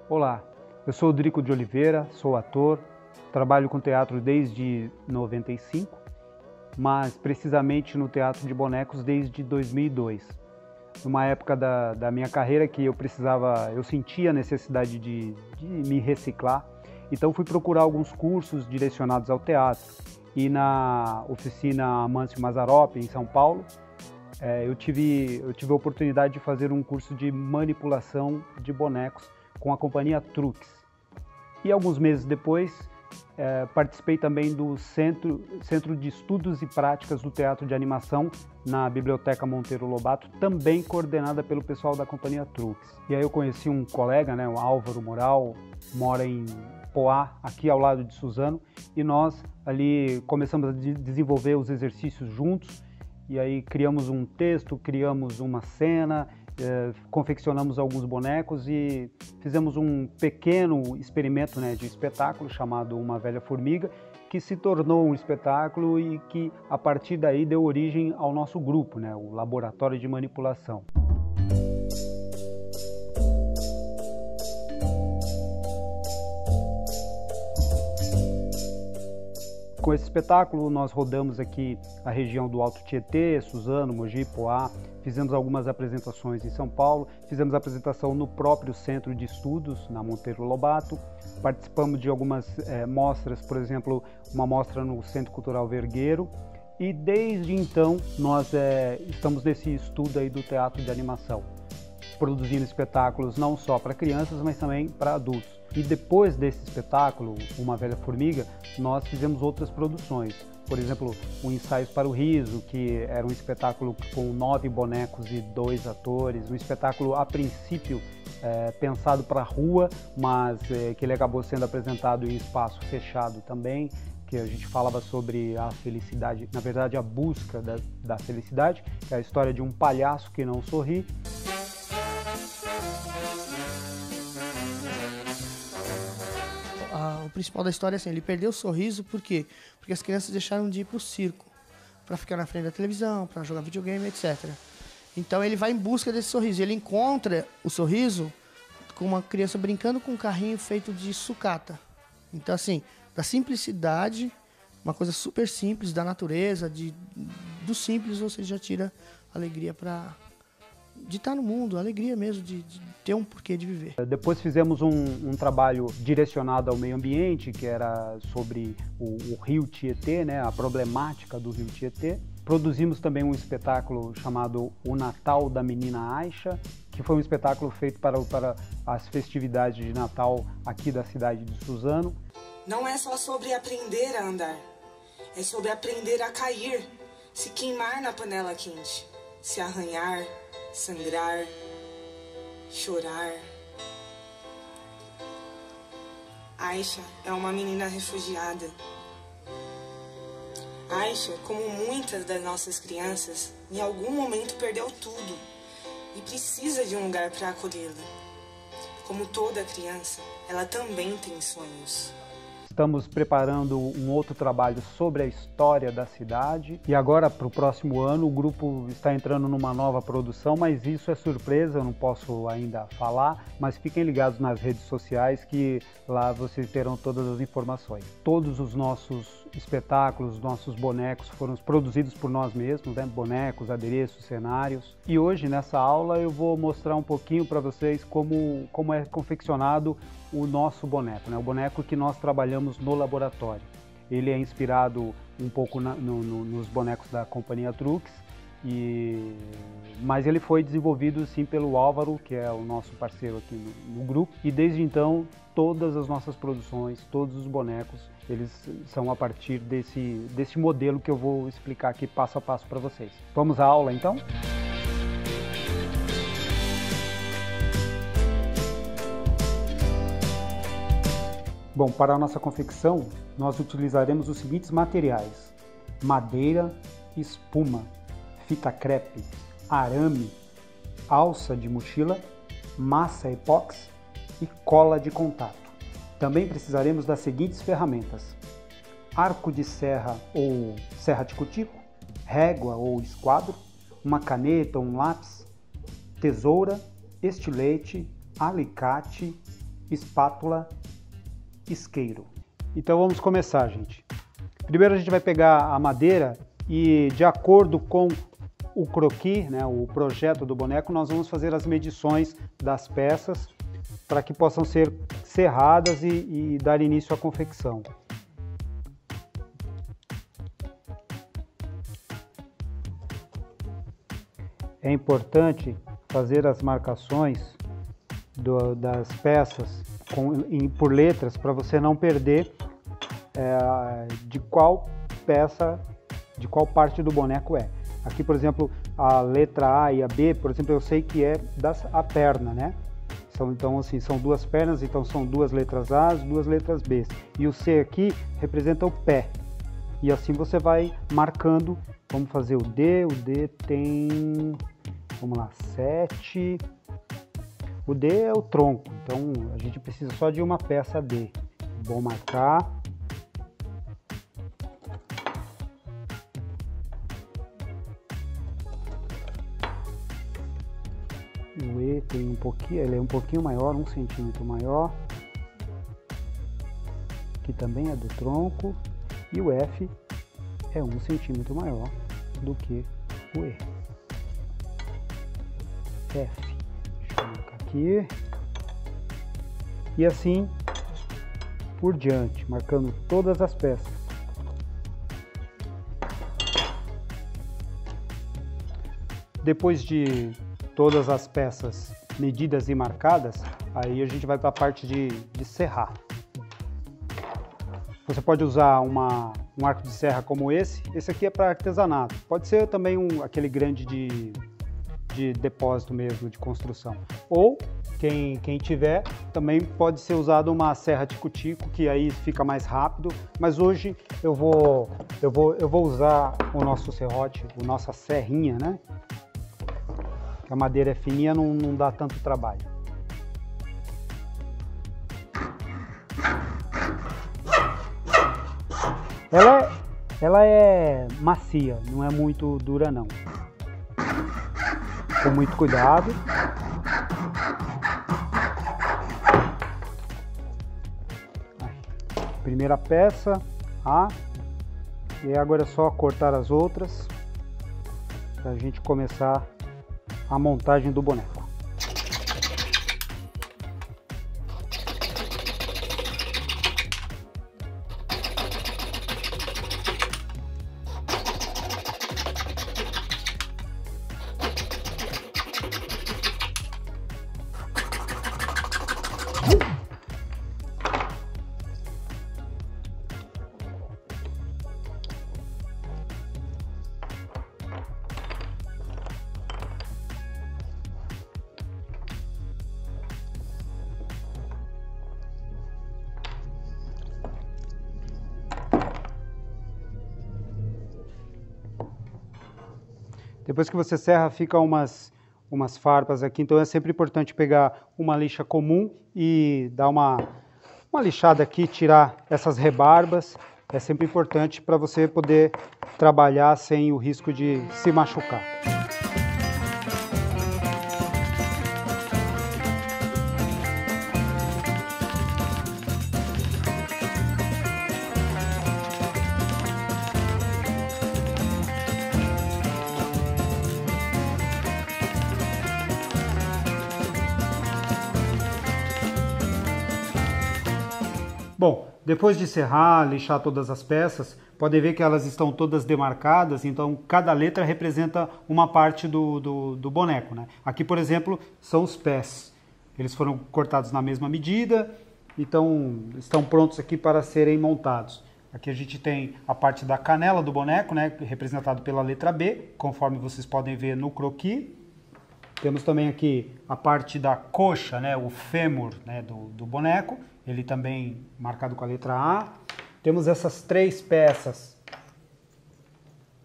Olá, eu sou o Drico de Oliveira, sou ator, trabalho com teatro desde 95, mas precisamente no teatro de bonecos desde 2002. Numa época da minha carreira que eu sentia a necessidade de me reciclar, então fui procurar alguns cursos direcionados ao teatro. E na oficina Amâncio Mazzaropi, em São Paulo, eu tive a oportunidade de fazer um curso de manipulação de bonecos com a companhia Trux. E alguns meses depois, participei também do Centro de Estudos e Práticas do Teatro de Animação na Biblioteca Monteiro Lobato, também coordenada pelo pessoal da companhia Trux. E aí eu conheci um colega, o Álvaro Moral, mora em Poá, aqui ao lado de Suzano, e nós ali começamos a desenvolver os exercícios juntos, e aí criamos um texto, criamos uma cena, confeccionamos alguns bonecos e fizemos um pequeno experimento de espetáculo chamado Uma Velha Formiga, que se tornou um espetáculo e que a partir daí deu origem ao nosso grupo, o Laboratório de Manipulação. Com esse espetáculo nós rodamos aqui a região do Alto Tietê, Suzano, Mogi, Poá, fizemos algumas apresentações em São Paulo, fizemos apresentação no próprio Centro de Estudos, na Monteiro Lobato, participamos de algumas mostras, por exemplo, uma mostra no Centro Cultural Vergueiro, e desde então nós estamos nesse estudo aí do teatro de animação, produzindo espetáculos não só para crianças, mas também para adultos. E depois desse espetáculo, Uma Velha Formiga, nós fizemos outras produções. Por exemplo, o Ensaios para o Riso, que era um espetáculo com 9 bonecos e 2 atores. Um espetáculo, a princípio, pensado para a rua, mas que ele acabou sendo apresentado em espaço fechado também, que a gente falava sobre a felicidade, na verdade a busca da felicidade, que é a história de um palhaço que não sorri. O principal da história é assim, ele perdeu o sorriso, por quê? Porque as crianças deixaram de ir para o circo, para ficar na frente da televisão, para jogar videogame, etc. Então ele vai em busca desse sorriso, ele encontra o sorriso com uma criança brincando com um carrinho feito de sucata. Então assim, da simplicidade, uma coisa super simples, da natureza, do simples você já tira alegria de estar no mundo, a alegria mesmo de ter um porquê de viver. Depois fizemos um trabalho direcionado ao meio ambiente, que era sobre o rio Tietê, a problemática do rio Tietê. Produzimos também um espetáculo chamado O Natal da Menina Aisha, que foi um espetáculo feito para as festividades de Natal aqui da cidade de Suzano. Não é só sobre aprender a andar, é sobre aprender a cair, se queimar na panela quente, se arranhar, sangrar, chorar. Aisha é uma menina refugiada. Aisha, como muitas das nossas crianças, em algum momento perdeu tudo e precisa de um lugar para acolhê-la. Como toda criança, ela também tem sonhos. Estamos preparando um outro trabalho sobre a história da cidade e agora para o próximo ano o grupo está entrando numa nova produção, mas isso é surpresa, eu não posso ainda falar, mas fiquem ligados nas redes sociais que lá vocês terão todas as informações. Todos os nossos espetáculos, nossos bonecos foram produzidos por nós mesmos, bonecos, adereços, cenários. E hoje nessa aula eu vou mostrar um pouquinho para vocês como é confeccionado o nosso boneco, o boneco que nós trabalhamos no laboratório. Ele é inspirado um pouco nos bonecos da companhia Trux, mas ele foi desenvolvido sim pelo Álvaro, que é o nosso parceiro aqui no grupo, e desde então todas as nossas produções, todos os bonecos, eles são a partir desse modelo que eu vou explicar aqui passo a passo para vocês. Vamos à aula então? Bom, para a nossa confecção, nós utilizaremos os seguintes materiais: madeira, espuma, fita crepe, arame, alça de mochila, massa epóxi e cola de contato. Também precisaremos das seguintes ferramentas: arco de serra ou serra de cutico, régua ou esquadro, uma caneta ou um lápis, tesoura, estilete, alicate, espátula, isqueiro. Então vamos começar, gente. Primeiro a gente vai pegar a madeira e, de acordo com o croquis, né, o projeto do boneco, nós vamos fazer as medições das peças para que possam ser serradas e dar início à confecção. É importante fazer as marcações das peças por letras para você não perder de qual peça, de qual parte do boneco é. Aqui, por exemplo, a letra A e a B, por exemplo, eu sei que é a perna, né? Então, assim, são duas pernas, então são duas letras A, duas letras B. E o C aqui representa o pé. E assim você vai marcando. Vamos fazer o D tem, vamos lá, 7. O D é o tronco, então a gente precisa só de uma peça D. Vou marcar. O E tem um pouquinho, ele é um pouquinho maior, 1 centímetro maior. Aqui também é do tronco. E o F é 1 centímetro maior do que o E. F. Deixa eu marcar aqui. E assim por diante, marcando todas as peças. Depois de todas as peças medidas e marcadas, aí a gente vai para a parte de serrar. Você pode usar um arco de serra como esse aqui é para artesanato. Pode ser também aquele grande de depósito mesmo, de construção. Ou, quem tiver, também pode ser usado uma serra tico-tico, que aí fica mais rápido. Mas hoje eu vou usar o nosso serrote, a nossa serrinha, né? A madeira é fininha, não dá tanto trabalho. Ela é macia, não é muito dura não. Com muito cuidado. Primeira peça, A. E agora é só cortar as outras para a gente começar a montagem do boneco. Depois que você serra, fica umas farpas aqui, então é sempre importante pegar uma lixa comum e dar uma lixada aqui, tirar essas rebarbas. É sempre importante para você poder trabalhar sem o risco de se machucar. Bom, depois de serrar, lixar todas as peças, pode ver que elas estão todas demarcadas, então cada letra representa uma parte do boneco, né? Aqui, por exemplo, são os pés. Eles foram cortados na mesma medida, então estão prontos aqui para serem montados. Aqui a gente tem a parte da canela do boneco, né, representado pela letra B, conforme vocês podem ver no croquis. Temos também aqui a parte da coxa, né, o fêmur, né, do boneco, ele também marcado com a letra A. Temos essas três peças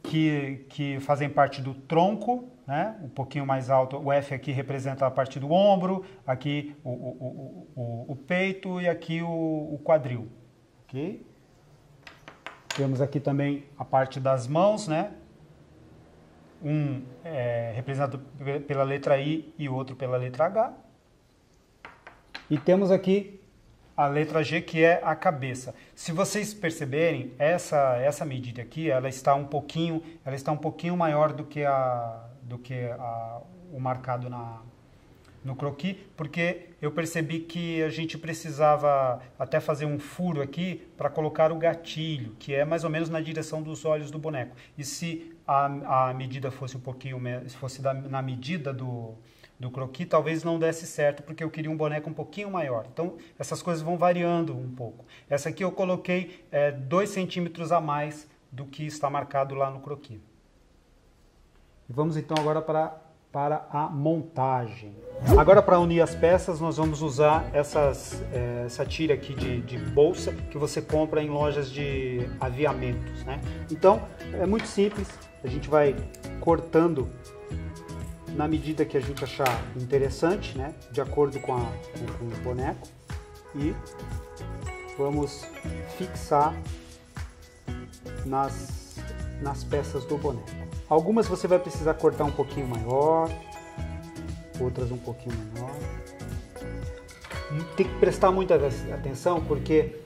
que fazem parte do tronco, né, um pouquinho mais alto. O F aqui representa a parte do ombro, aqui o peito e aqui o quadril. Okay? Temos aqui também a parte das mãos, né? Representado pela letra I e o outro pela letra H. E temos aqui a letra G, que é a cabeça. Se vocês perceberem, essa medida aqui, ela está um pouquinho maior do que o marcado no croquis, porque eu percebi que a gente precisava até fazer um furo aqui para colocar o gatilho, que é mais ou menos na direção dos olhos do boneco. E se a medida fosse na medida do croquis, talvez não desse certo, porque eu queria um boneco um pouquinho maior. Então, essas coisas vão variando um pouco. Essa aqui eu coloquei 2 centímetros a mais do que está marcado lá no croquis. E vamos então agora para a montagem. Agora, para unir as peças, nós vamos usar essa tira aqui de bolsa que você compra em lojas de aviamentos, né? Então, é muito simples. A gente vai cortando na medida que a gente achar interessante, né? De acordo com o boneco. E vamos fixar nas peças do boneco. Algumas você vai precisar cortar um pouquinho maior, outras um pouquinho menor. Tem que prestar muita atenção, porque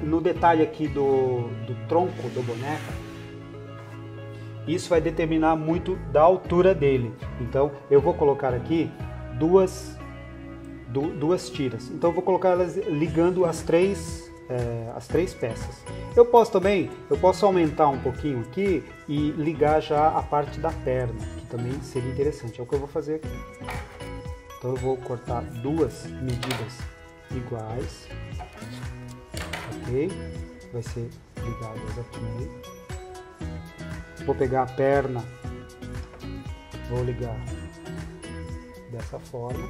no detalhe aqui do tronco do boneco, isso vai determinar muito da altura dele. Então eu vou colocar aqui duas tiras. Então eu vou colocar elas ligando as três peças. Eu posso aumentar um pouquinho aqui e ligar já a parte da perna, que também seria interessante. É o que eu vou fazer aqui. Então eu vou cortar 2 medidas iguais. Ok? Vai ser ligadas aqui. Vou pegar a perna, vou ligar dessa forma.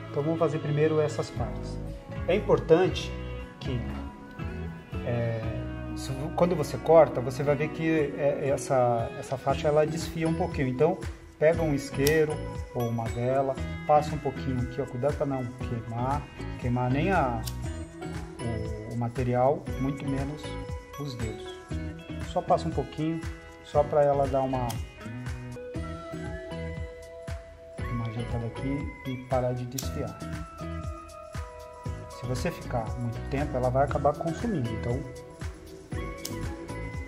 Então vamos fazer primeiro essas partes. É importante que quando você corta, você vai ver que essa faixa ela desfia um pouquinho. Então pega um isqueiro ou uma vela, passa um pouquinho aqui, ó, cuidado para não queimar nem o material, muito menos os dedos. Só passa um pouquinho, só para ela dar uma ajeitada aqui e parar de desfiar. Se você ficar muito tempo, ela vai acabar consumindo, então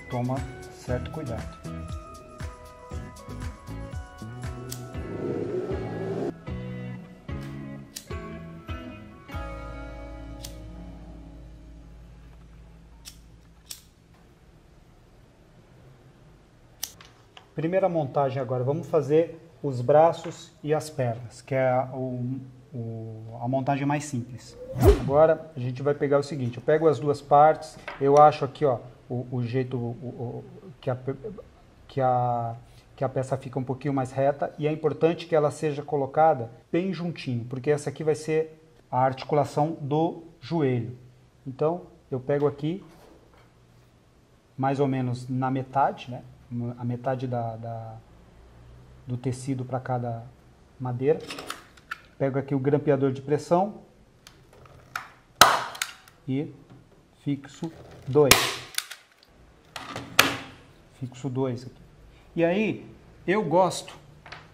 toma certo cuidado. Primeira montagem agora, vamos fazer os braços e as pernas, que é a montagem mais simples. Agora a gente vai pegar o seguinte, eu pego as duas partes, eu acho aqui, ó, o jeito que a peça fica um pouquinho mais reta, e é importante que ela seja colocada bem juntinho, porque essa aqui vai ser a articulação do joelho. Então eu pego aqui mais ou menos na metade, né? A metade do tecido para cada madeira. Pego aqui o grampeador de pressão e fixo 2. Fixo 2 aqui. E aí eu gosto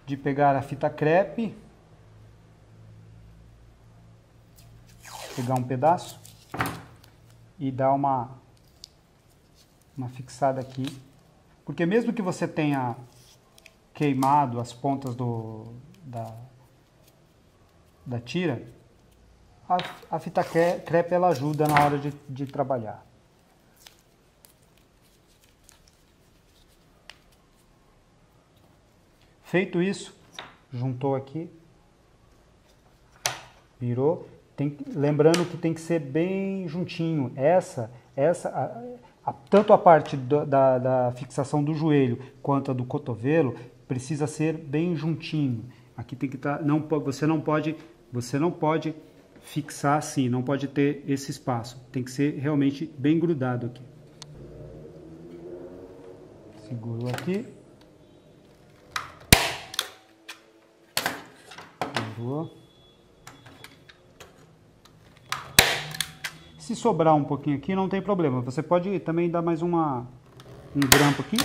de pegar a fita crepe, pegar um pedaço e dar uma fixada aqui, porque mesmo que você tenha queimado as pontas da tira, a fita crepe ela ajuda na hora de trabalhar. Feito isso, juntou aqui, virou. Lembrando que tem que ser bem juntinho. Tanto a parte da fixação do joelho quanto a do cotovelo precisa ser bem juntinho. Aqui tem que estar, você não pode fixar assim, não pode ter esse espaço. Tem que ser realmente bem grudado aqui. Seguro aqui. Segurou. Se sobrar um pouquinho aqui, não tem problema. Você pode também dar mais um grampo aqui.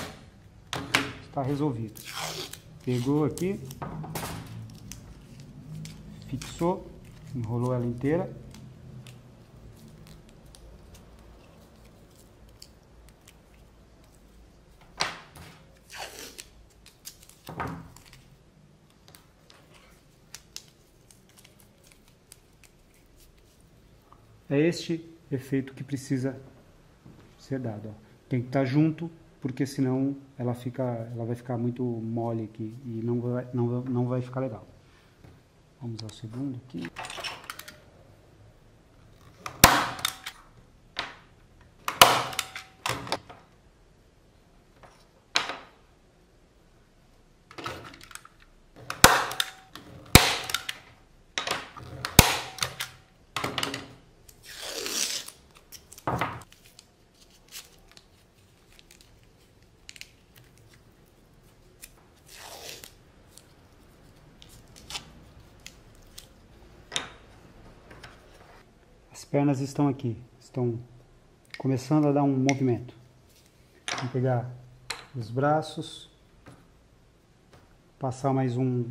Está resolvido. Pegou aqui. Fixou. Enrolou ela inteira. É este efeito que precisa ser dado. Ó. Tem que estar junto, porque senão ela vai ficar muito mole aqui e não vai ficar legal. Vamos ao segundo aqui. As pernas estão aqui, estão começando a dar um movimento. Vou pegar os braços, passar mais um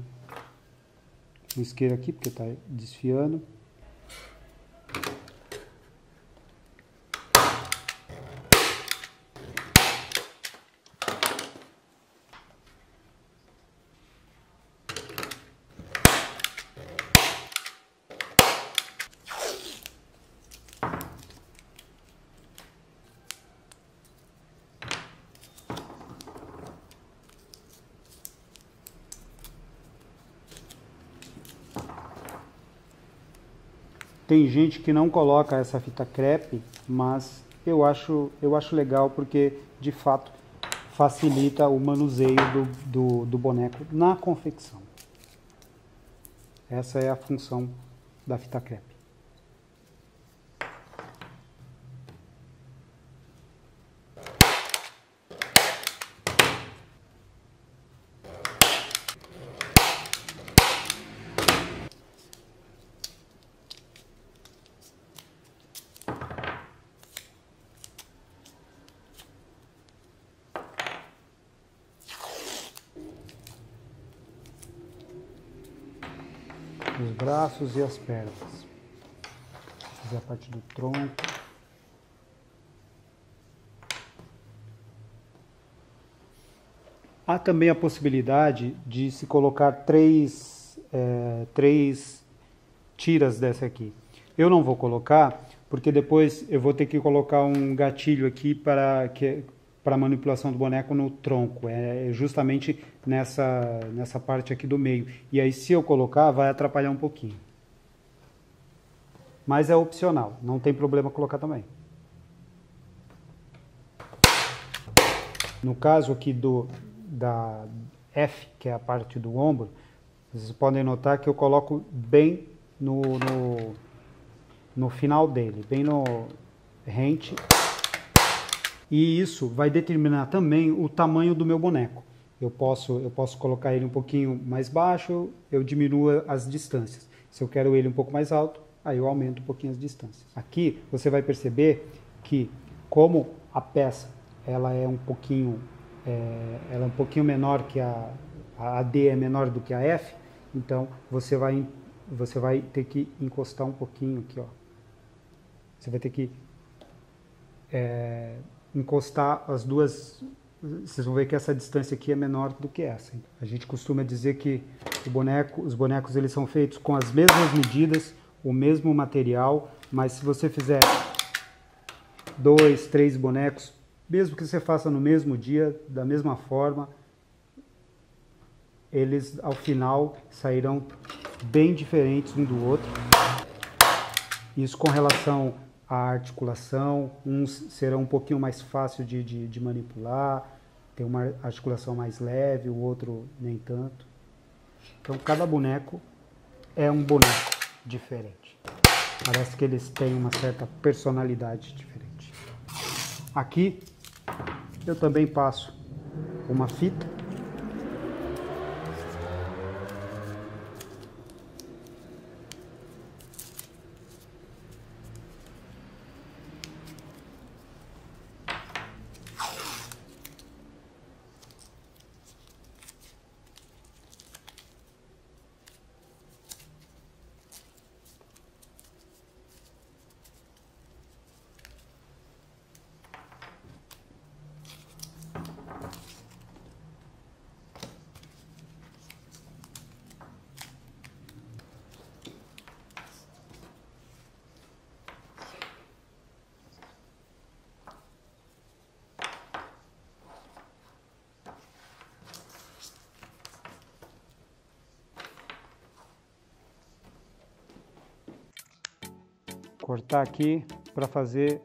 isqueiro aqui, porque está desfiando. Tem gente que não coloca essa fita crepe, mas eu acho legal porque, de fato, facilita o manuseio do boneco na confecção. Essa é a função da fita crepe. Os braços e as pernas. Vou fazer a parte do tronco. Há também a possibilidade de se colocar três tiras dessa aqui. Eu não vou colocar, porque depois eu vou ter que colocar um gatilho aqui para a manipulação do boneco no tronco. É justamente nessa parte aqui do meio. E aí, se eu colocar, vai atrapalhar um pouquinho. Mas é opcional, não tem problema colocar também. No caso aqui da F, que é a parte do ombro, vocês podem notar que eu coloco bem no final dele, bem no rente. E isso vai determinar também o tamanho do meu boneco. Eu posso colocar ele um pouquinho mais baixo, eu diminuo as distâncias. Se eu quero ele um pouco mais alto, aí eu aumento um pouquinho as distâncias. Aqui você vai perceber que, como a peça ela é um pouquinho menor que a D é menor do que a F, então você vai ter que encostar um pouquinho aqui, ó. Você vai ter que encostar as duas. Vocês vão ver que essa distância aqui é menor do que essa. A gente costuma dizer que os bonecos eles são feitos com as mesmas medidas, o mesmo material, mas se você fizer 2, 3 bonecos, mesmo que você faça no mesmo dia, da mesma forma, eles ao final sairão bem diferentes um do outro. Isso com relação à articulação, uns serão um pouquinho mais fácil de manipular, tem uma articulação mais leve, o outro nem tanto. Então cada boneco é um boneco diferente. Parece que eles têm uma certa personalidade diferente. Aqui eu também passo uma fita. cortar aqui para fazer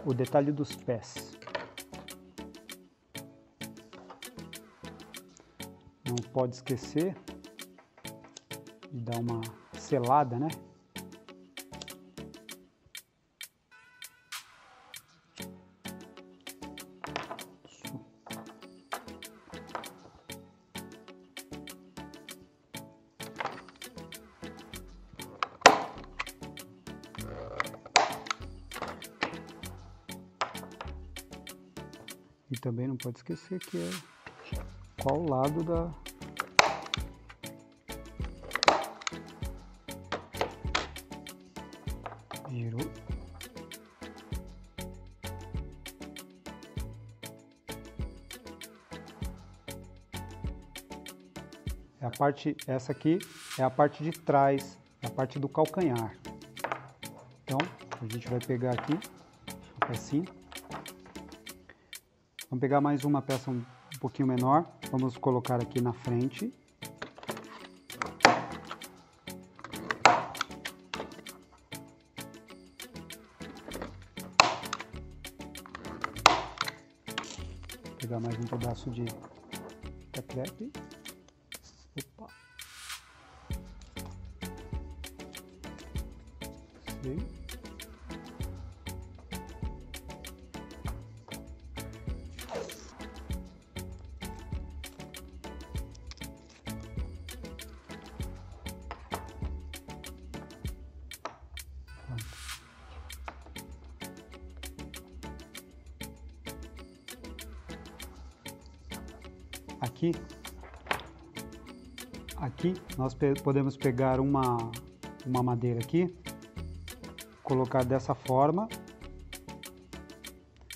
o detalhe dos pés. Não pode esquecer de dar uma selada, né? E também não pode esquecer que é qual lado da... Virou. É a parte, essa aqui é a parte de trás, é a parte do calcanhar. Então, a gente vai pegar aqui a pecinha. Vamos pegar mais uma peça um pouquinho menor, vamos colocar aqui na frente. Vou pegar mais um pedaço de crepe. Opa. Sei. Aqui nós podemos pegar uma madeira aqui, colocar dessa forma,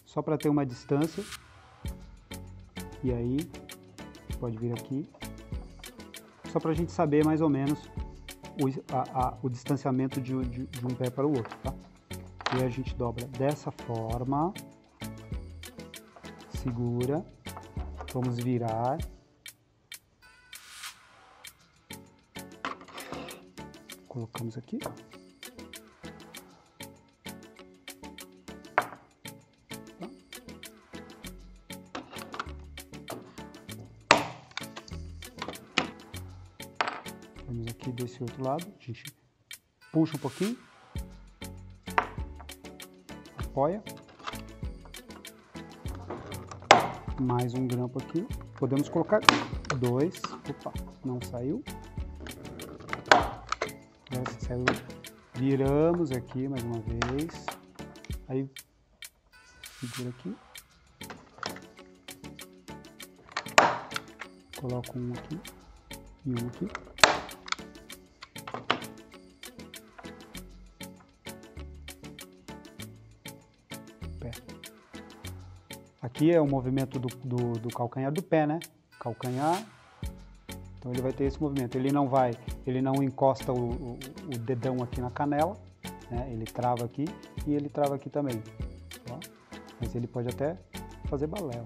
só para ter uma distância, e aí pode vir aqui, só para a gente saber mais ou menos o distanciamento de um pé para o outro, tá? E a gente dobra dessa forma, segura, vamos virar. Colocamos aqui. Vamos aqui desse outro lado, a gente puxa um pouquinho, apoia, mais um grampo aqui, podemos colocar dois, opa, não saiu. Saiu. Viramos aqui mais uma vez, aí segura aqui, coloco um aqui e um aqui, pé. Aqui é o movimento do calcanhar do pé, né? Calcanhar, então ele vai ter esse movimento, ele não encosta o dedão aqui na canela, né? Ele trava aqui e ele trava aqui também, tá? Mas ele pode até fazer balela.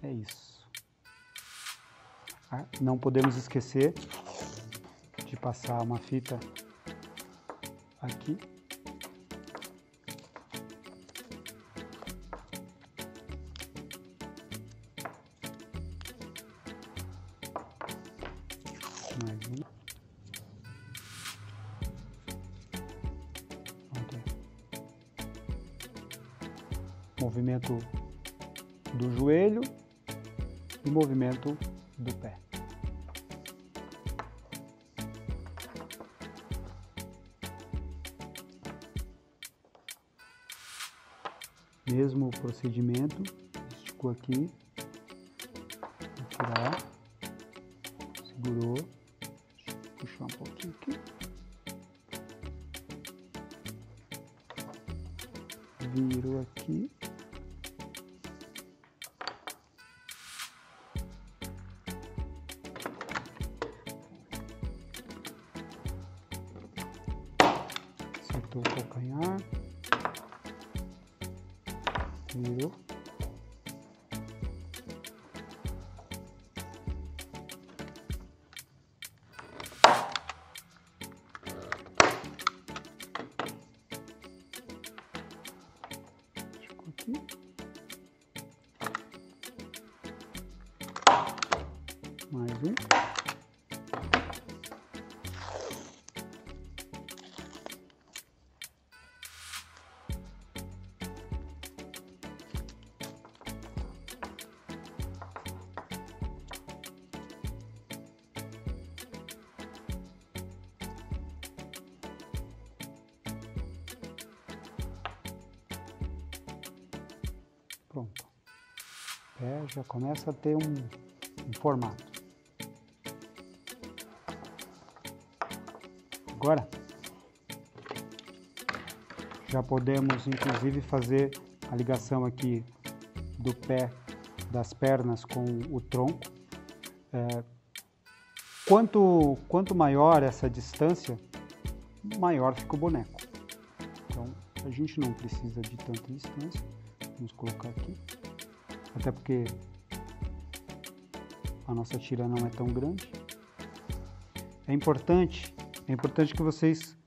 É isso. Não podemos esquecer de passar uma fita aqui. Mais uma. Movimento do joelho e movimento do pé. Mesmo procedimento, esticou aqui, vou tirar, segurou, puxar um pouquinho aqui, virou aqui, acertou o calcanhar, virou, Mais um. Pronto. Já começa a ter um formato. Agora, já podemos inclusive fazer a ligação aqui do pé, das pernas com o tronco. Quanto maior essa distância, maior fica o boneco. Então, a gente não precisa de tanta distância. Vamos colocar aqui. Até porque a nossa tira não é tão grande. É importante que vocês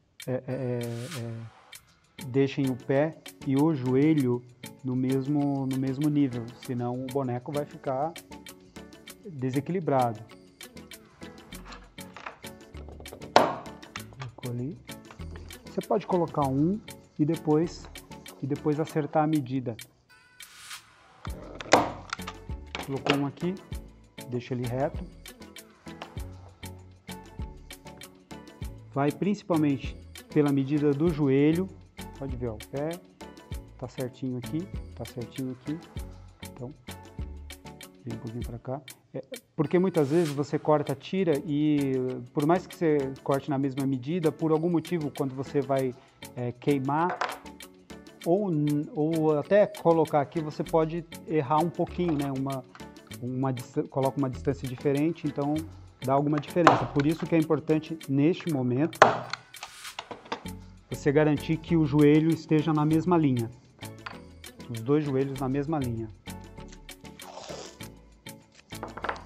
deixem o pé e o joelho no mesmo nível, senão o boneco vai ficar desequilibrado. Colocou ali. Você pode colocar um e depois acertar a medida. Colocou um aqui, deixa ele reto. Vai principalmente pela medida do joelho. Pode ver, ó, o pé tá certinho aqui, tá certinho aqui. Então, vem um pouquinho para cá. Porque muitas vezes você corta a tira e, por mais que você corte na mesma medida, por algum motivo, quando você vai queimar, ou até colocar aqui, você pode errar um pouquinho, né? Coloca uma distância diferente, então dá alguma diferença. Por isso que é importante, neste momento, você garantir que o joelho esteja na mesma linha. Os dois joelhos na mesma linha.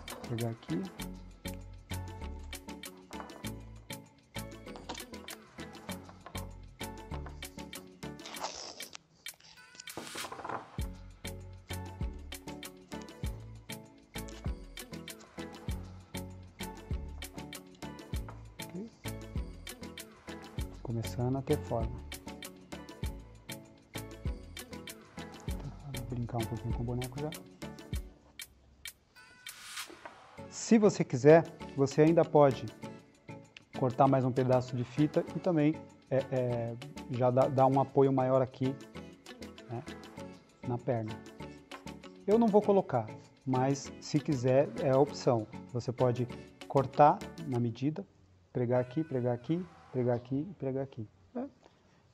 Vou pegar aqui. Começando a ter forma. Vou brincar um pouquinho com o boneco já. Se você quiser, você ainda pode cortar mais um pedaço de fita e também já dá um apoio maior aqui, né, na perna. Eu não vou colocar, mas se quiser é a opção. Você pode cortar na medida, pregar aqui, pregar aqui, pregar aqui e pregar aqui.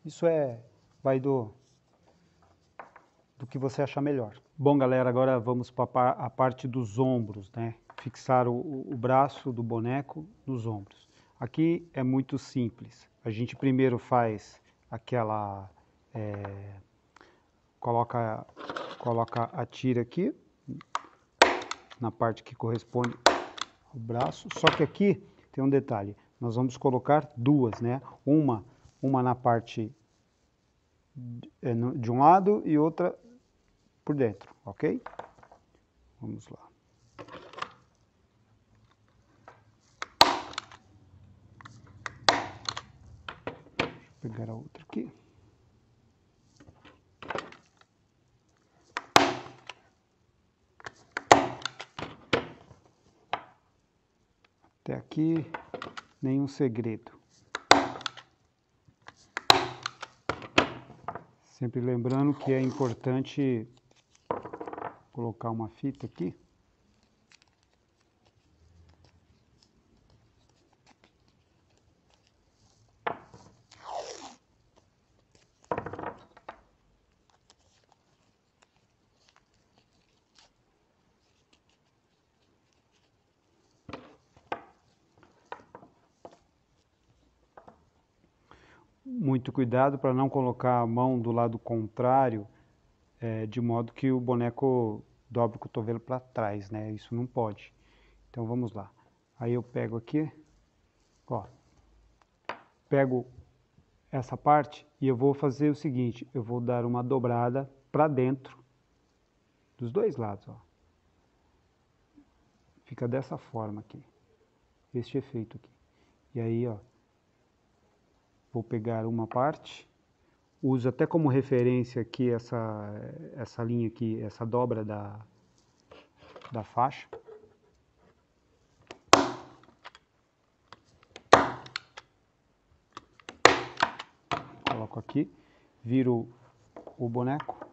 Isso vai do que você achar melhor. Bom, galera, agora vamos para a parte dos ombros, né? Fixar o braço do boneco nos ombros. Aqui é muito simples. A gente primeiro faz aquela... coloca a tira aqui, na parte que corresponde ao braço. Só que aqui tem um detalhe. Nós vamos colocar duas, né? Uma na parte de um lado e outra por dentro, ok? Vamos lá. Deixa eu pegar a outra aqui. Até aqui, nenhum segredo. Sempre lembrando que é importante colocar uma fita aqui. Muito cuidado para não colocar a mão do lado contrário, de modo que o boneco dobre o cotovelo para trás, né? Isso não pode. Então vamos lá. Aí eu pego aqui, ó, pego essa parte e eu vou fazer o seguinte, eu vou dar uma dobrada para dentro dos dois lados, ó. Fica dessa forma aqui, este efeito aqui. E aí, ó, vou pegar uma parte, uso até como referência aqui essa linha aqui, essa dobra da faixa. Coloco aqui, viro o boneco.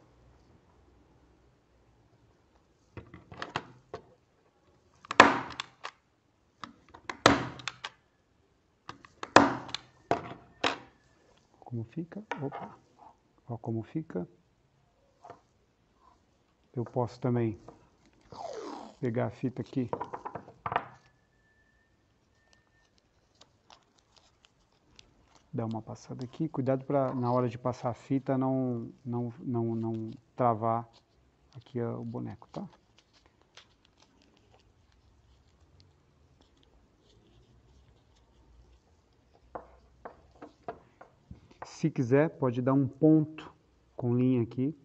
Como fica? Opa! Ó como fica. Eu posso também pegar a fita aqui. Dar uma passada aqui. Cuidado para na hora de passar a fita não travar aqui o boneco, tá? Se quiser, pode dar um ponto com linha aqui,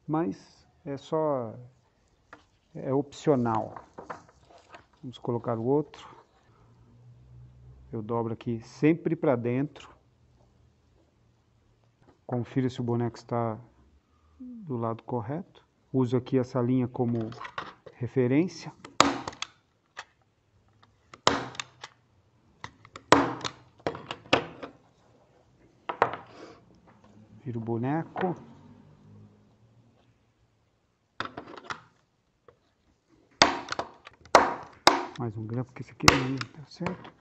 mas é opcional. Vamos colocar o outro. Eu dobro aqui sempre para dentro. Confira se o boneco está do lado correto. Uso aqui essa linha como referência. Viro o boneco. Mais um grampo, porque esse aqui não deu certo.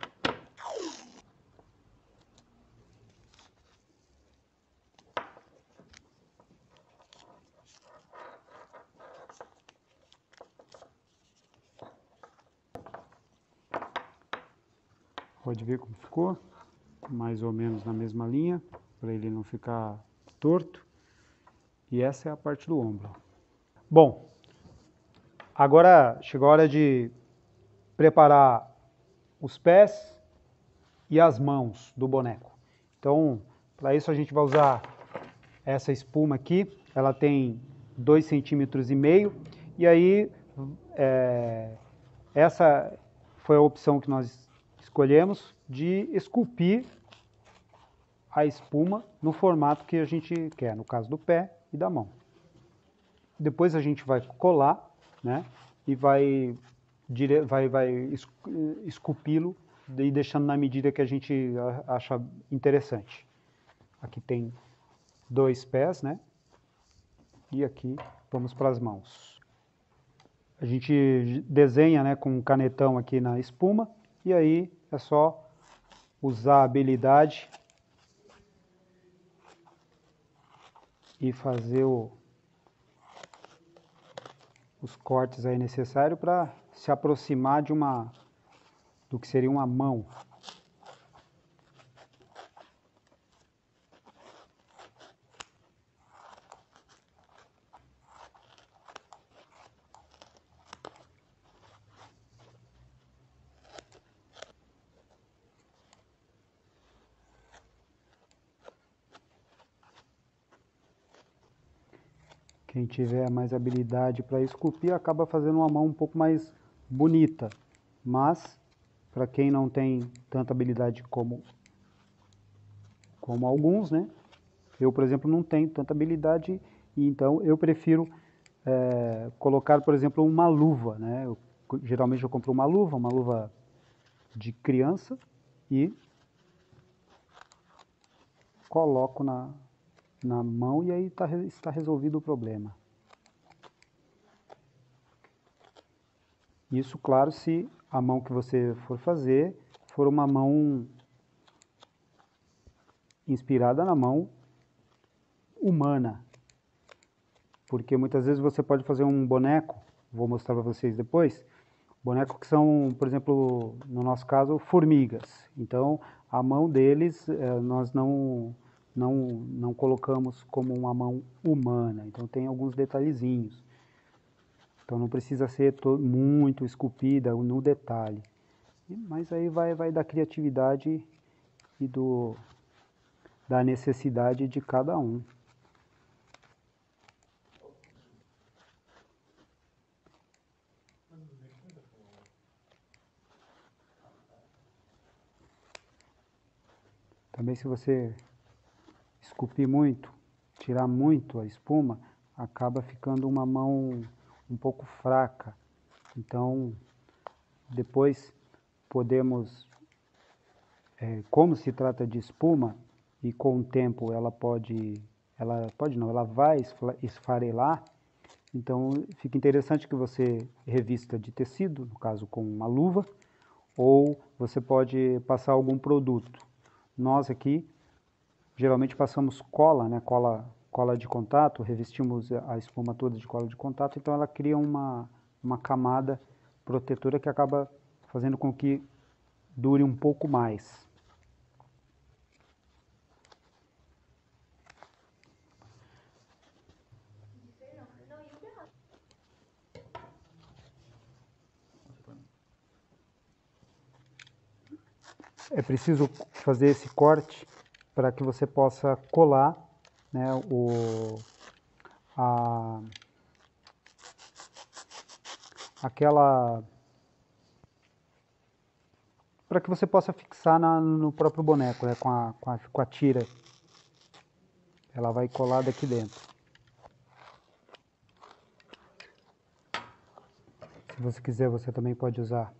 Pode ver como ficou. Mais ou menos na mesma linha, para ele não ficar torto. E essa é a parte do ombro. Bom, agora chegou a hora de preparar os pés e as mãos do boneco. Então, para isso a gente vai usar essa espuma aqui. Ela tem 2,5 centímetros. E aí, essa foi a opção que nós escolhemos de esculpir a espuma no formato que a gente quer, no caso do pé e da mão. Depois a gente vai colar, né, e vai esculpi-lo e deixando na medida que a gente acha interessante. Aqui tem 2 pés, né, e aqui vamos para as mãos. A gente desenha, né, com um canetão aqui na espuma e aí é só usar a habilidade e fazer os cortes aí necessários para se aproximar do que seria uma mão. Quem tiver mais habilidade para esculpir acaba fazendo uma mão um pouco mais bonita, mas para quem não tem tanta habilidade como alguns, né? Eu, por exemplo, não tenho tanta habilidade e então eu prefiro colocar, por exemplo, uma luva, né? Geralmente eu compro uma luva de criança e coloco na mão e aí está resolvido o problema. Isso, claro, se a mão que você for fazer for uma mão inspirada na mão humana. Porque muitas vezes você pode fazer um boneco, vou mostrar para vocês depois, bonecos que são, por exemplo, no nosso caso, formigas. Então, a mão deles nós não colocamos como uma mão humana, então tem alguns detalhezinhos. Então não precisa ser muito esculpida no detalhe. Mas aí vai da criatividade e da necessidade de cada um. aí se você esculpir muito, tirar muito a espuma, acaba ficando uma mão um pouco fraca. Então, depois podemos, como se trata de espuma, e com o tempo ela vai esfarelar, então fica interessante que você revista de tecido, no caso com uma luva, ou você pode passar algum produto. Nós aqui geralmente passamos cola, né? Cola de contato, revestimos a espuma toda de cola de contato, então ela cria uma camada protetora que acaba fazendo com que dure um pouco mais. É preciso fazer esse corte para que você possa colar, né, para que você possa fixar no próprio boneco, né, com a tira. Ela vai colar daqui dentro. Se você quiser, você também pode usar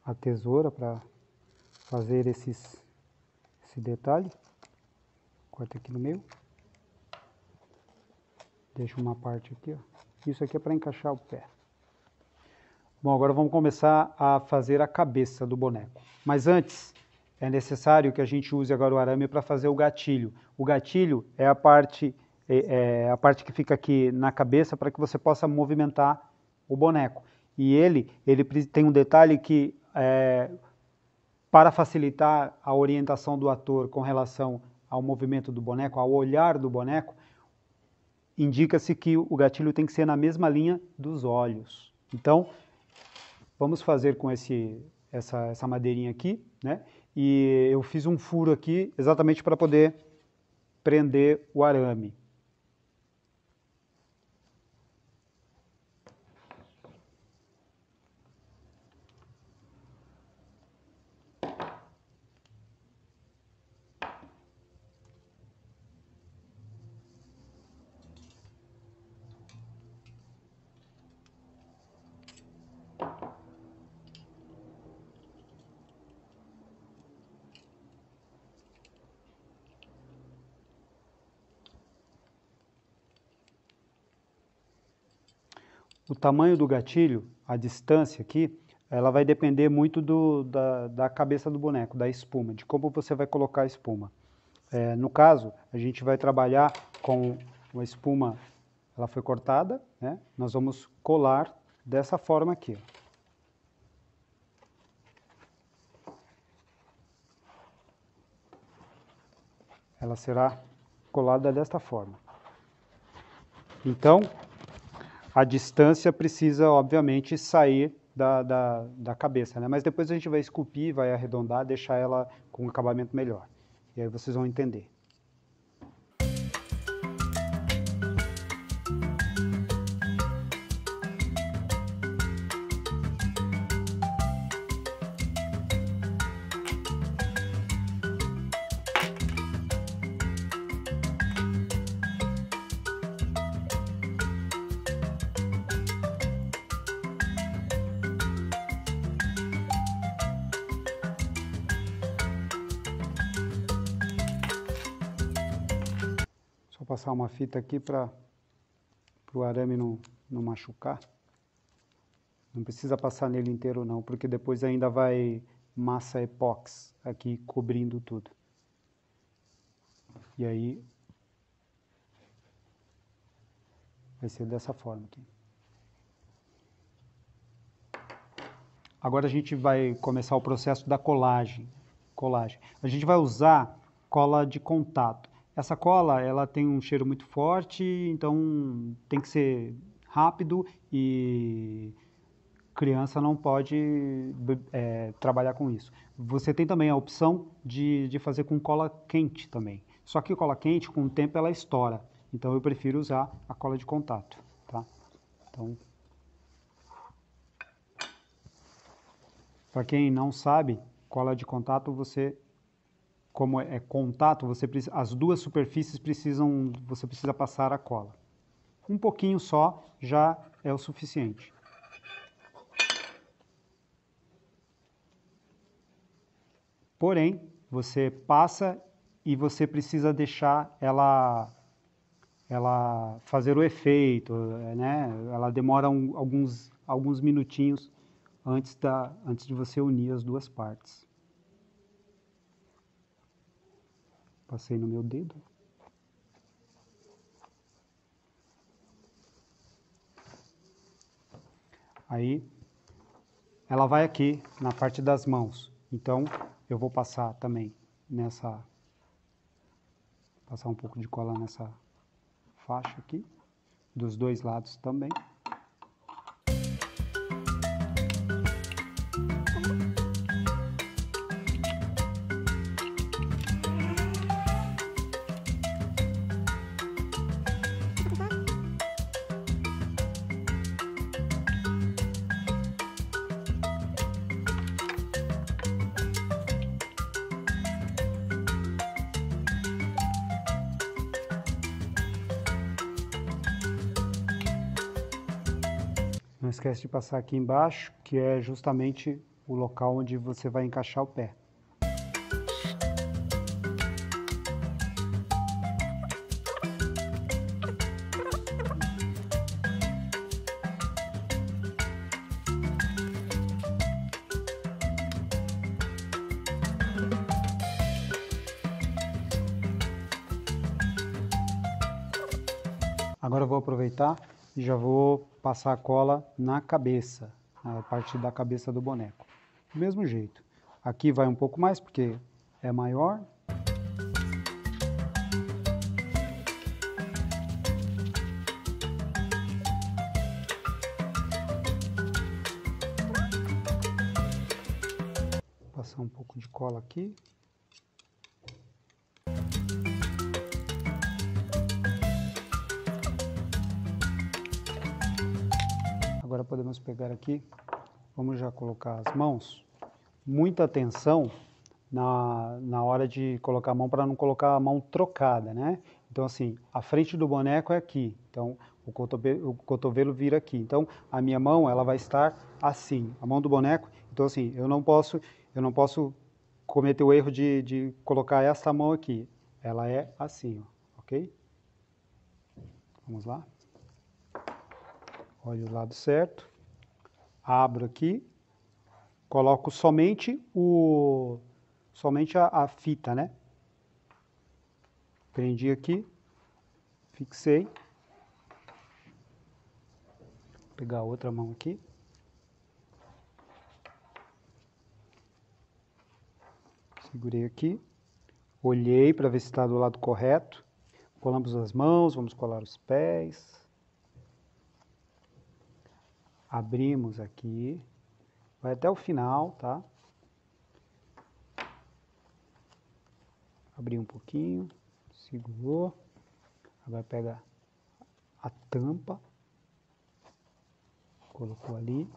a tesoura para fazer esse detalhe. Corta aqui no meio. Deixa uma parte aqui, ó. Isso aqui é para encaixar o pé. Bom, agora vamos começar a fazer a cabeça do boneco. Mas antes, é necessário que a gente use agora o arame para fazer o gatilho. O gatilho é a parte que fica aqui na cabeça para que você possa movimentar o boneco. E ele tem um detalhe que, para facilitar a orientação do ator com relação ao movimento do boneco, ao olhar do boneco, indica-se que o gatilho tem que ser na mesma linha dos olhos. Então, vamos fazer com essa madeirinha aqui, né? E eu fiz um furo aqui exatamente para poder prender o arame. O tamanho do gatilho, a distância aqui, ela vai depender muito da cabeça do boneco, da espuma, de como você vai colocar a espuma. No caso, a gente vai trabalhar com uma espuma, ela foi cortada, né? Nós vamos colar dessa forma aqui. Ela será colada desta forma. Então, a distância precisa, obviamente, sair da cabeça, né? Mas depois a gente vai esculpir, vai arredondar, deixar ela com um acabamento melhor. E aí vocês vão entender. Passar uma fita aqui para o arame não machucar. Não precisa passar nele inteiro não, porque depois ainda vai massa epóxi aqui cobrindo tudo. E aí vai ser dessa forma aqui. Agora a gente vai começar o processo da colagem. A gente vai usar cola de contato. Essa cola, ela tem um cheiro muito forte, então tem que ser rápido e criança não pode trabalhar com isso. Você tem também a opção de fazer com cola quente também. Só que cola quente, com o tempo, ela estoura. Então eu prefiro usar a cola de contato, tá? Então, para quem não sabe, cola de contato você como é contato, as duas superfícies você precisa passar a cola. Um pouquinho só já é o suficiente. Porém, você passa e você precisa deixar ela fazer o efeito, né? Ela demora alguns minutinhos antes de você unir as duas partes. Passei no meu dedo. Aí, ela vai aqui na parte das mãos. Então, eu vou passar também passar um pouco de cola nessa faixa aqui, dos dois lados também. Não esquece de passar aqui embaixo, que é justamente o local onde você vai encaixar o pé. Agora eu vou aproveitar e já vou passar a cola na cabeça, a parte da cabeça do boneco. Do mesmo jeito. Aqui vai um pouco mais porque é maior. Passar um pouco de cola aqui. Agora podemos pegar aqui, vamos já colocar as mãos. Muita atenção na hora de colocar a mão, para não colocar a mão trocada, né? Então assim, a frente do boneco é aqui, então o cotovelo vira aqui. Então a minha mão, ela vai estar assim, a mão do boneco. Então assim, eu não posso cometer o erro de colocar essa mão aqui. Ela é assim, ó, ok? Vamos lá. Olha o lado certo, abro aqui, coloco somente a fita, né? Prendi aqui, fixei. Vou pegar a outra mão aqui. Segurei aqui, olhei para ver se está do lado correto. Colamos as mãos, vamos colar os pés. Abrimos aqui, vai até o final, tá? Abri um pouquinho, segurou, agora pega a tampa, colocou ali.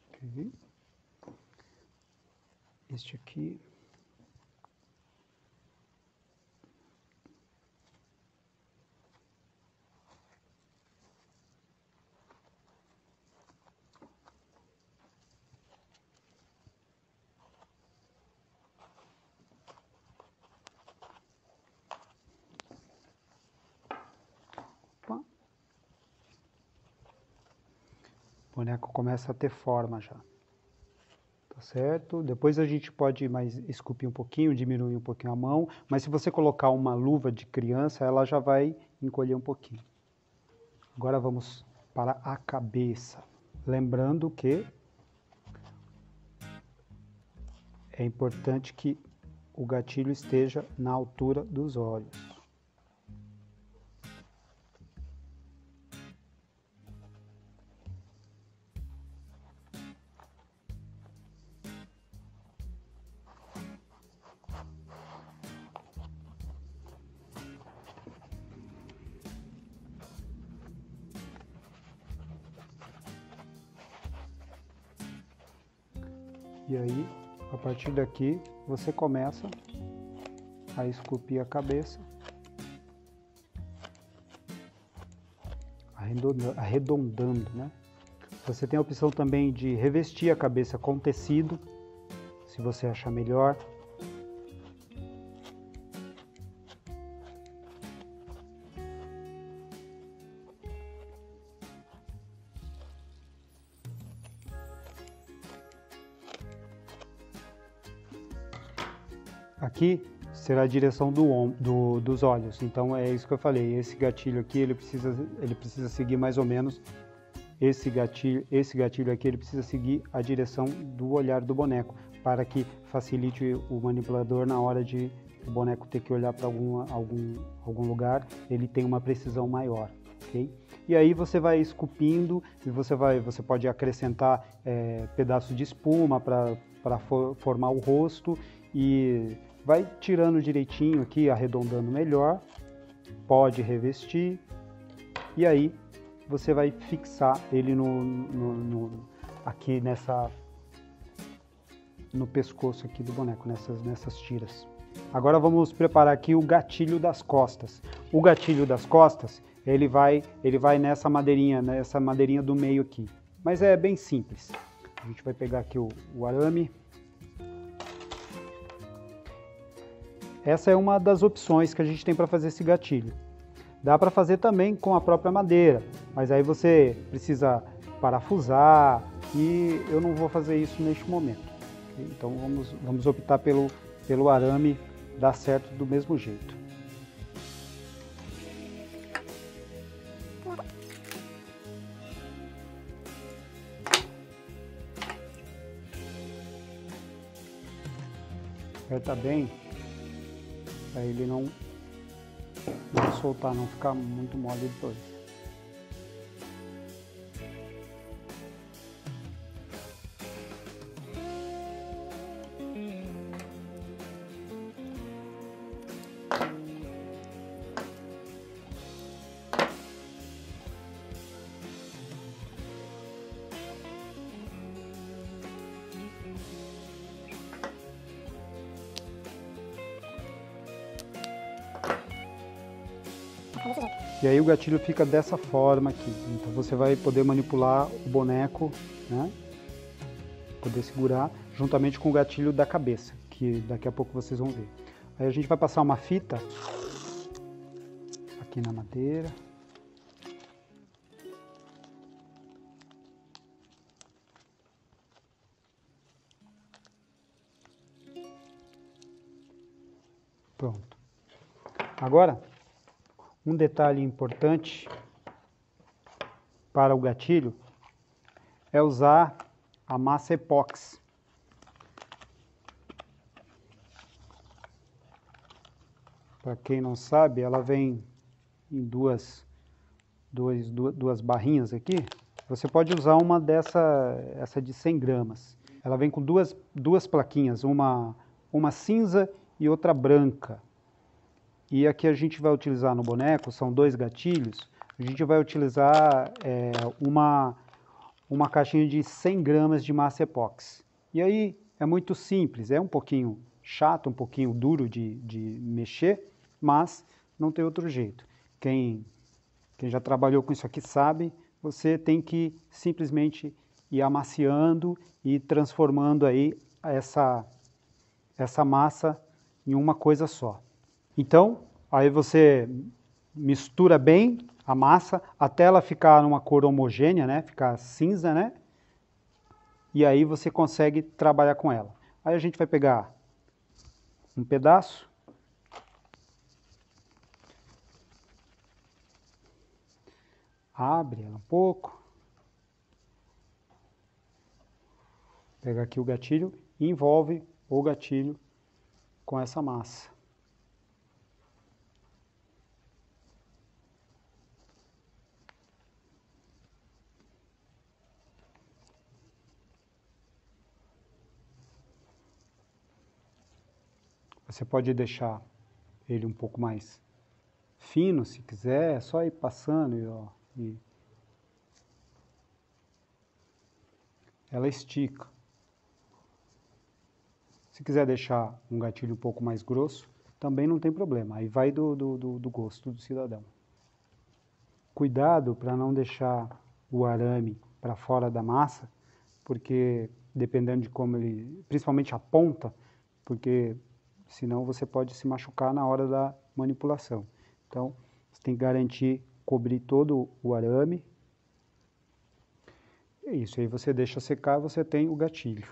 Okay. Este aqui. O boneco começa a ter forma já, tá certo? Depois a gente pode mais esculpir um pouquinho, diminuir um pouquinho a mão, mas se você colocar uma luva de criança, ela já vai encolher um pouquinho. Agora vamos para a cabeça. Lembrando que é importante que o gatilho esteja na altura dos olhos. E aí, a partir daqui, você começa a esculpir a cabeça, arredondando, né? Você tem a opção também de revestir a cabeça com tecido, se você achar melhor. Aqui será a direção dos olhos, então é isso que eu falei, esse gatilho aqui ele precisa seguir mais ou menos, esse gatilho aqui ele precisa seguir a direção do olhar do boneco, para que facilite o manipulador na hora de o boneco ter que olhar para algum lugar, ele tem uma precisão maior, ok? E aí você vai esculpindo e você pode acrescentar pedaços de espuma para formar o rosto e vai tirando direitinho aqui, arredondando melhor, pode revestir e aí você vai fixar ele aqui no pescoço aqui do boneco, nessas tiras. Agora vamos preparar aqui o gatilho das costas. O gatilho das costas, ele vai nessa madeirinha do meio aqui, mas é bem simples. A gente vai pegar aqui o arame. Essa é uma das opções que a gente tem para fazer esse gatilho. Dá para fazer também com a própria madeira, mas aí você precisa parafusar e eu não vou fazer isso neste momento. Então vamos optar pelo arame, dá certo do mesmo jeito. Aperta bem, para ele não soltar, não ficar muito mole depois. E aí o gatilho fica dessa forma aqui, então você vai poder manipular o boneco, né? Poder segurar juntamente com o gatilho da cabeça, que daqui a pouco vocês vão ver. Aí a gente vai passar uma fita aqui na madeira. Pronto. Agora, um detalhe importante para o gatilho é usar a massa epóxi. Para quem não sabe, ela vem em duas barrinhas aqui. Você pode usar uma essa de 100 gramas. Ela vem com duas plaquinhas, uma cinza e outra branca. E aqui a gente vai utilizar no boneco, são dois gatilhos, a gente vai utilizar uma caixinha de 100 gramas de massa epóxi. E aí é muito simples, é um pouquinho chato, um pouquinho duro de mexer, mas não tem outro jeito. Quem já trabalhou com isso aqui sabe, você tem que simplesmente ir amaciando e transformando aí essa massa em uma coisa só. Então, aí você mistura bem a massa até ela ficar numa cor homogênea, né? Ficar cinza, né? E aí você consegue trabalhar com ela. Aí a gente vai pegar um pedaço. Abre ela um pouco. Pega aqui o gatilho e envolve o gatilho com essa massa. Você pode deixar ele um pouco mais fino, se quiser, é só ir passando e ela estica. Se quiser deixar um gatilho um pouco mais grosso, também não tem problema, aí vai do gosto do cidadão. Cuidado para não deixar o arame para fora da massa, porque dependendo de como ele, principalmente a ponta, porque senão você pode se machucar na hora da manipulação. Então, você tem que garantir cobrir todo o arame. É isso, aí você deixa secar, você tem o gatilho.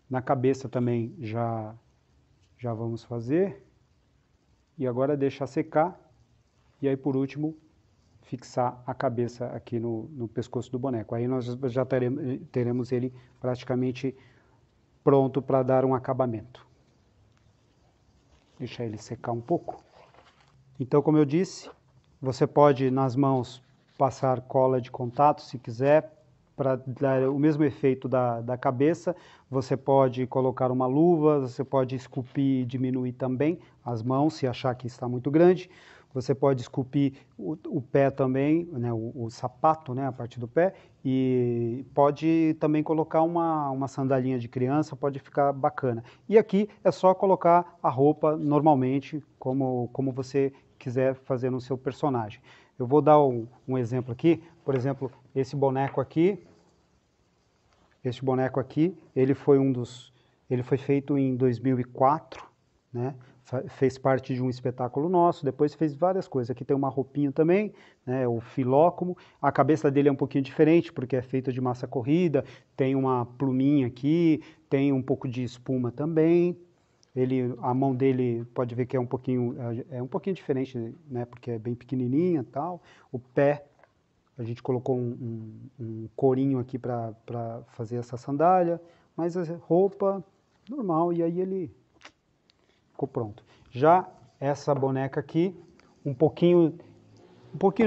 Na cabeça também já vamos fazer. E agora deixar secar. E aí, por último, fixar a cabeça aqui no pescoço do boneco. Aí nós já teremos ele praticamente pronto para dar um acabamento. Deixar ele secar um pouco. Então, como eu disse, você pode nas mãos passar cola de contato se quiser, para dar o mesmo efeito da cabeça. Você pode colocar uma luva, você pode esculpir e diminuir também as mãos, se achar que está muito grande. Você pode esculpir o pé também, né, o sapato, né, a parte do pé, e pode também colocar uma sandalinha de criança, pode ficar bacana. E aqui é só colocar a roupa normalmente, como você quiser fazer no seu personagem. Eu vou dar um exemplo aqui, por exemplo, esse boneco aqui, ele foi feito em 2004, né? Fez parte de um espetáculo nosso, depois fez várias coisas. Aqui tem uma roupinha também, né, o filócomo. A cabeça dele é um pouquinho diferente, porque é feita de massa corrida, tem uma pluminha aqui, tem um pouco de espuma também. A mão dele, pode ver que é um pouquinho diferente, né, porque é bem pequenininha e tal. O pé, a gente colocou um corinho aqui para fazer essa sandália, mas a roupa normal, e aí ele ficou pronto. Já essa boneca aqui, um pouquinho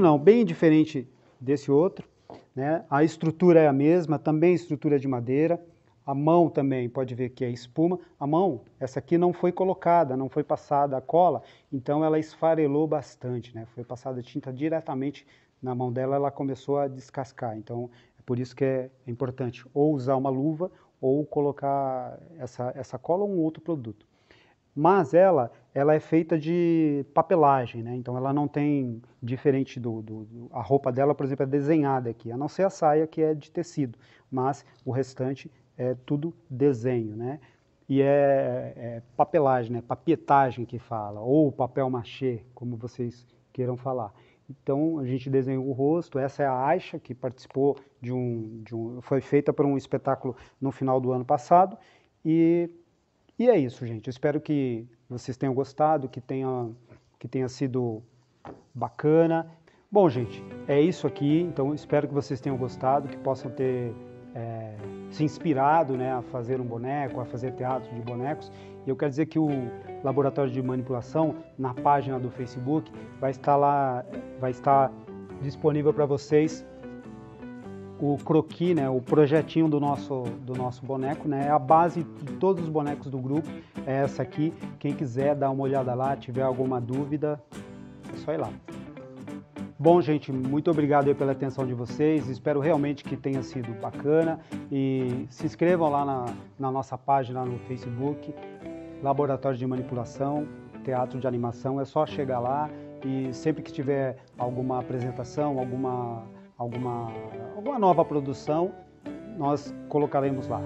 não, bem diferente desse outro, né? A estrutura é a mesma, também estrutura de madeira. A mão também, pode ver que é espuma. A mão, essa aqui não foi colocada, não foi passada a cola, então ela esfarelou bastante, né? Foi passada tinta diretamente na mão dela, ela começou a descascar. Então, é por isso que é importante ou usar uma luva ou colocar essa cola ou um outro produto. Mas ela é feita de papelagem, né? Então ela não tem, diferente a roupa dela, por exemplo, é desenhada aqui, a não ser a saia que é de tecido, mas o restante é tudo desenho, né? E é papelagem, né? Papietagem que fala, ou papel machê, como vocês queiram falar. Então a gente desenhou o rosto, essa é a Aisha, que participou foi feita para um espetáculo no final do ano passado, e é isso, gente. Eu espero que vocês tenham gostado, que tenha sido bacana. Bom, gente, é isso aqui. Então, espero que vocês tenham gostado, que possam ter se inspirado, né, a fazer um boneco, a fazer teatro de bonecos. E eu quero dizer que o Laboratório de Manipulação, na página do Facebook, vai estar disponível para vocês o croquis, né, o projetinho do nosso boneco, né, é a base de todos os bonecos do grupo, é essa aqui. Quem quiser dar uma olhada lá, tiver alguma dúvida, é só ir lá. Bom, gente, muito obrigado aí pela atenção de vocês, espero realmente que tenha sido bacana, e se inscrevam lá na nossa página no Facebook, Laboratório de Manipulação, Teatro de Animação, é só chegar lá, e sempre que tiver alguma apresentação, alguma nova produção, nós colocaremos lá.